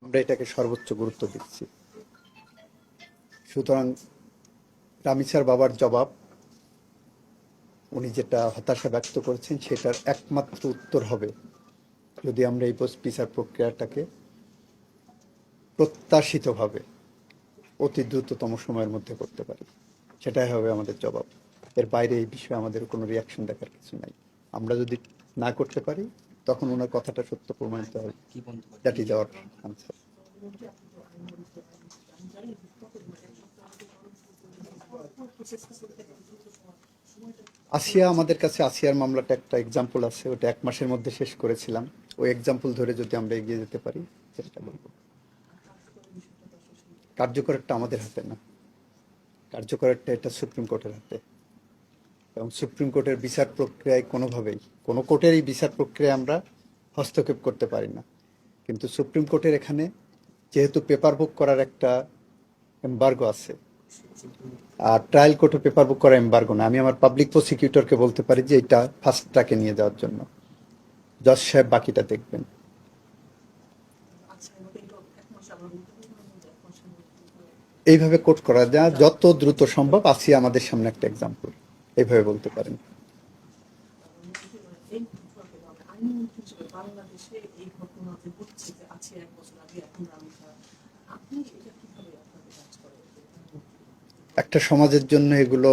আমরা এটাকে সর্বোচ্চ গুরুত্ব দিচ্ছি। সুতরাং রামিসার বাবার জবাব, উনি যেটা হতাশা ব্যক্ত করেছেন, সেটার একমাত্র উত্তর হবে যদি আমরা এই বিচার প্রক্রিয়াটাকে প্রত্যাশিতভাবে অতি দ্রুততম সময়ের মধ্যে করতে পারি। সেটাই হবে আমাদের জবাব। এর বাইরে এই বিষয়ে আমাদের কোনো রিয়াকশন দেখার কিছু নাই। আমরা যদি না করতে পারি, তখন ওনার কথাটা সত্য প্রমাণিত হবে। That is our answer. Asiya আমাদের কাছে, আসিয়ার মামলাটা একটা এক্সাম্পল আছে, ওটা 1 মাসের মধ্যে শেষ করেছিলাম। ওই এক্সাম্পল ধরে যদি আমরা এগিয়ে যেতে পারি, সেটা বলবো। কার্যকরটা আমাদের হাতে না, কার্যকরটা এটা সুপ্রিম কোর্টের হাতে। এবং সুপ্রিম কোর্টের বিচার প্রক্রিয়ায় কোনোভাবেই, কোনো কোর্টেরই বিচার প্রক্রিয়ায় আমরা হস্তক্ষেপ করতে পারি না। কিন্তু সুপ্রিম কোর্টের এখানে যেহেতু পেপার বুক করার একটা এম্বার্গো আছে, আর ট্রায়াল কোর্টে পেপার বুক করা এম্বার্গো না। আমি আমার পাবলিক প্রসিকিউটরকে বলতে পারি যে এটা ফার্স্ট ট্র্যাকে নিয়ে যাওয়ার জন্য, জজ সাহেব বাকিটা দেখবেন। এইভাবে কোর্ট করা যায় যত দ্রুত সম্ভব। আসিয়া আমাদের সামনে একটা এক্সাম্পল, এইভাবে বলতে পারেন। একটা সমাজের জন্য এগুলো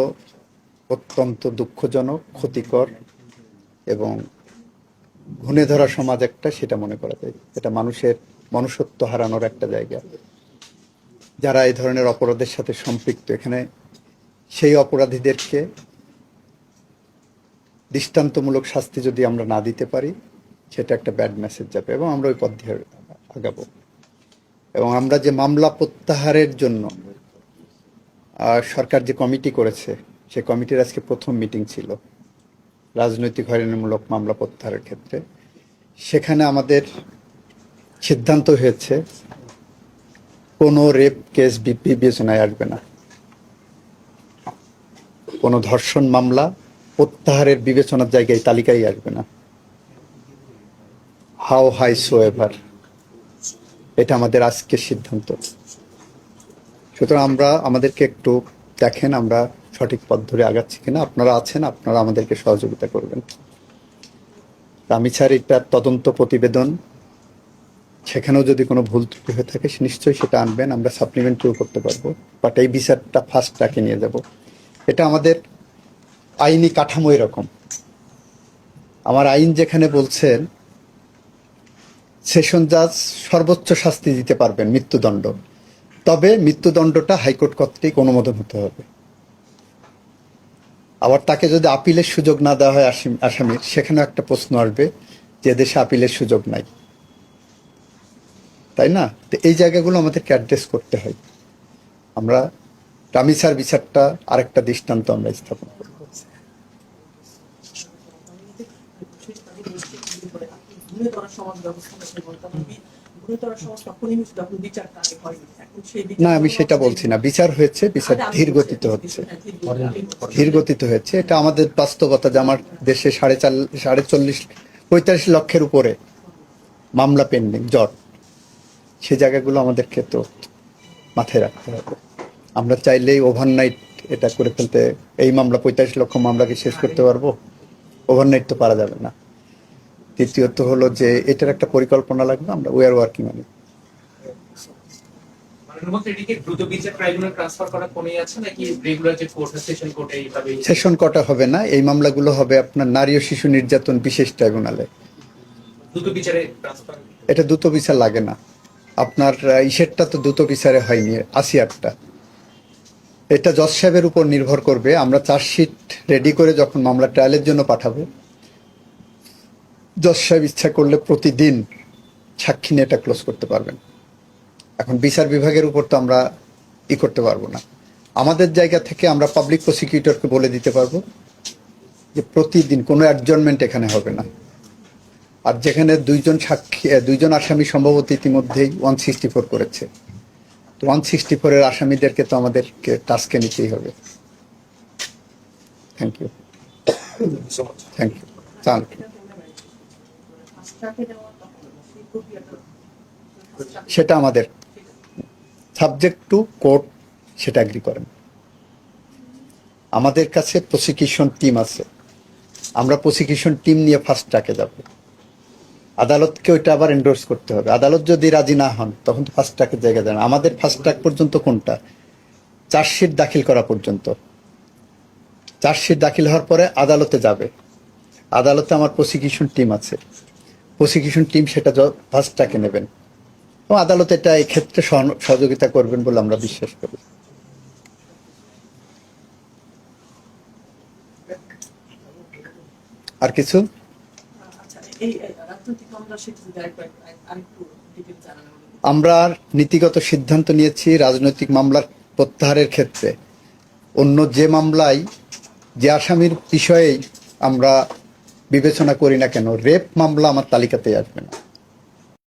অত্যন্ত দুঃখজনক, ক্ষতিকর এবং ঘুণে ধরা সমাজ একটা, সেটা মনে করা যায়। এটা মানুষের মনুষ্যত্ব হারানোর একটা জায়গা। যারা এই ধরনের অপরাধের সাথে সম্পৃক্ত, এখানে সেই অপরাধীদেরকে দৃষ্টান্তমূলক শাস্তি যদি আমরা না দিতে পারি, সেটা একটা ব্যাড মেসেজ যাবে এবং আমরা ওই পথ দিয়ে আগাবো। এবং আমরা যে মামলা প্রত্যাহারের জন্য সরকার যে কমিটি করেছে, সে কমিটির আজকে প্রথম মিটিং ছিল রাজনৈতিক হয়রানিমূলক মামলা প্রত্যাহারের ক্ষেত্রে। সেখানে আমাদের সিদ্ধান্ত হয়েছে কোনো রেপ কেস বিবেচনায় আসবে না, কোনো ধর্ষণ মামলা প্রত্যাহারের বিবেচনার জায়গায় তালিকায় আসবে না, হাউ হাই সো এভার। এটা আমাদের আজকের সিদ্ধান্ত। সুতরাং আমরা আমাদেরকে একটু দেখেন আমরা সঠিক পথ ধরে আগাচ্ছি কিনা। আপনারা আছেন, আপনারা আমাদেরকে সহযোগিতা করবেন। রামিছার এটা তদন্ত প্রতিবেদন, সেখানেও যদি কোনো ভুল ত্রুটি হয়ে থাকে নিশ্চয়ই সেটা আনবেন, আমরা সাপ্লিমেন্টারিও করতে পারবো। বাট এই বিচারটা ফার্স্ট ট্র্যাকে নিয়ে যাব। এটা আমাদের আইনি কাঠামো এরকম। আমার আইন যেখানে বলছেন সেশন জাজ সর্বোচ্চ শাস্তি দিতে পারবেন, মৃত্যুদণ্ড, তবে মৃত্যুদণ্ডটা হাইকোর্ট কর্তৃক অনুমোদন হতে হবে। আবার তাকে যদি আপিলের সুযোগ না দেওয়া হয় আসামির, সেখানেও একটা প্রশ্ন আসবে যে দেশে আপিলের সুযোগ নাই, তাই না? তো এই জায়গাগুলো আমাদেরকে অ্যাড্রেস করতে হয়। আমরা রামিসার বিচারটা আরেকটা দৃষ্টান্ত আমরা স্থাপন করব। না, আমি সেটা বলছি না। বিচার হয়েছে, বিচার ধীর গতিতে হচ্ছে, ধীর গতিতে হয়েছে। এটা আমাদের বাস্তবতা যে আমার দেশে 45 লক্ষের উপরে মামলা পেন্ডিং, জট। সেই জায়গাগুলো আমাদেরকে তো মাথায় রাখতে হবে। আমরা চাইলেই ওভারনাইট এটা করে ফেলতে, এই মামলা 45 লক্ষ মামলাকে শেষ করতে পারবো? ওভারনাইট তো পারা যাবে না। তৃতীয়ত হলো যে এটার একটা পরিকল্পনা লাগবে। আমরা we are working on it. Session কোর্টে হবে না, এই মামলাগুলো হবে আপনার নারী ও শিশু নির্যাতন বিশেষ ট্রাইব্যুনালে। এটা দ্রুত বিচার লাগে না। আপনার ইসেরটা তো দ্রুত বিচারে হয়নি, আসিয়ারটা। এটা জজ সাহেবের উপর নির্ভর করবে। আমরা চার্জশিট রেডি করে যখন মামলা ট্রায়ালের জন্য পাঠাবো, জজ সাহেব ইচ্ছা করলে প্রতিদিন সাক্ষী নিয়ে এটা ক্লোজ করতে পারবেন। এখন বিচার বিভাগের উপর তো আমরা করতে পারবো না। আমাদের জায়গা থেকে আমরা পাবলিক প্রসিকিউটরকে বলে দিতে পারবো যে প্রতিদিন কোনো অ্যাডজর্নমেন্ট এখানে হবে না। আর যেখানে দুইজন আসামি সম্ভবত ইতিমধ্যেই 164 করেছে, তো 164-এর আসামিদেরকে তো আমাদেরকে টাস্কে নিতেই হবে। Thank you, thank you. সেটা আমাদের সাবজেক্ট টু কোর্ট সেটা এগ্রি করেন। আমাদের কাছে প্রসিকিউশন টিম আছে, আমরা প্রসিকিউশন টিম নিয়ে ফার্স্ট ট্র্যাকে যাব। আদালতকে ওইটা আবার এন্ডোর্স করতে হবে। আদালত যদি রাজি না হন তখন তো ফার্স্ট ট্র্যাকের জায়গা দেন। আমাদের ফার্স্ট ট্র্যাক পর্যন্ত কোনটা? চার্জশিট দাখিল করা পর্যন্ত। চার্জশিট দাখিল হওয়ার পরে আদালতে যাবে। আদালতে আমার প্রসিকিউশন টিম আছে, প্রসিকিউশন টিম সেটা ফার্স্ট ট্র্যাকে নেবেন এবং আদালত এটা এই ক্ষেত্রে সহযোগিতা করবেন বলে আমরা বিশ্বাস করি। আর কিছু? আমরা নীতিগত সিদ্ধান্ত নিয়েছি রাজনৈতিক মামলার প্রত্যাহারের ক্ষেত্রে। অন্য যে মামলায় যে আসামির বিষয়েই আমরা বিবেচনা করি না কেন, রেপ মামলা আমার তালিকাতেই আসবে না।